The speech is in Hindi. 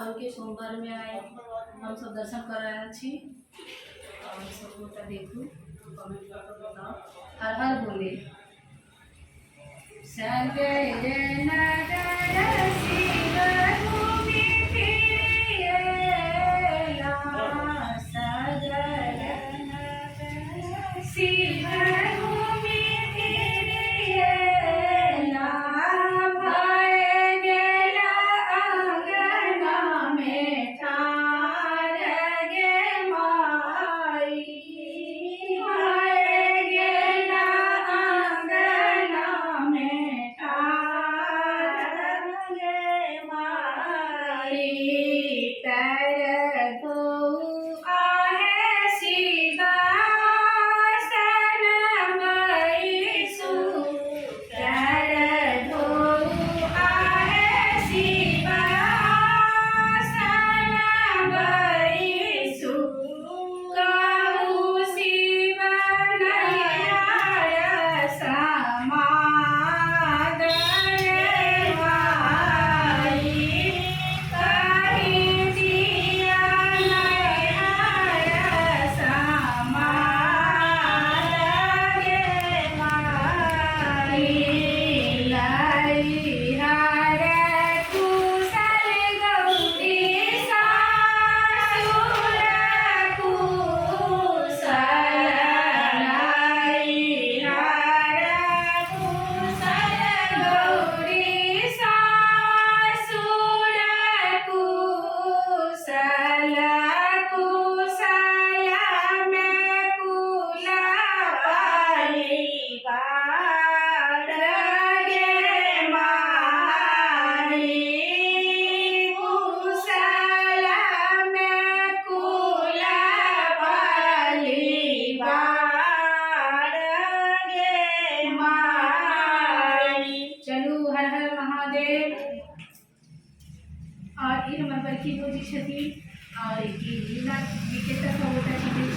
सावन के सोमवार में आए हम सब दर्शन कराया छी और सब गोटा देखू कमेंट करके बताओ हर हर बोले संजय नगर शिव भूमि फिरेला सजल नगर शिव भूमि फिरेला भय गेला अंगना में ठार गे माई भय गेला अंगना में ठार गे माई तर दो आहे सिंहासन बैसु तर दो आहे सिंहासन बैसु कहू शिव नैया समादर माई कही दिया नैया समादर माई लैहर कुशल गौरी सासुर कुशल लैहर कुशल गौरी सासुर कुशल कुशल में कुलवाली बाड़ गे माई कुशल में कुलवाली बाड़ गे माई। चलू हर हर महादेव। और ये हमारे बड़की भौजी छथिन और ई जिला विजेता सब गोटा छथिन।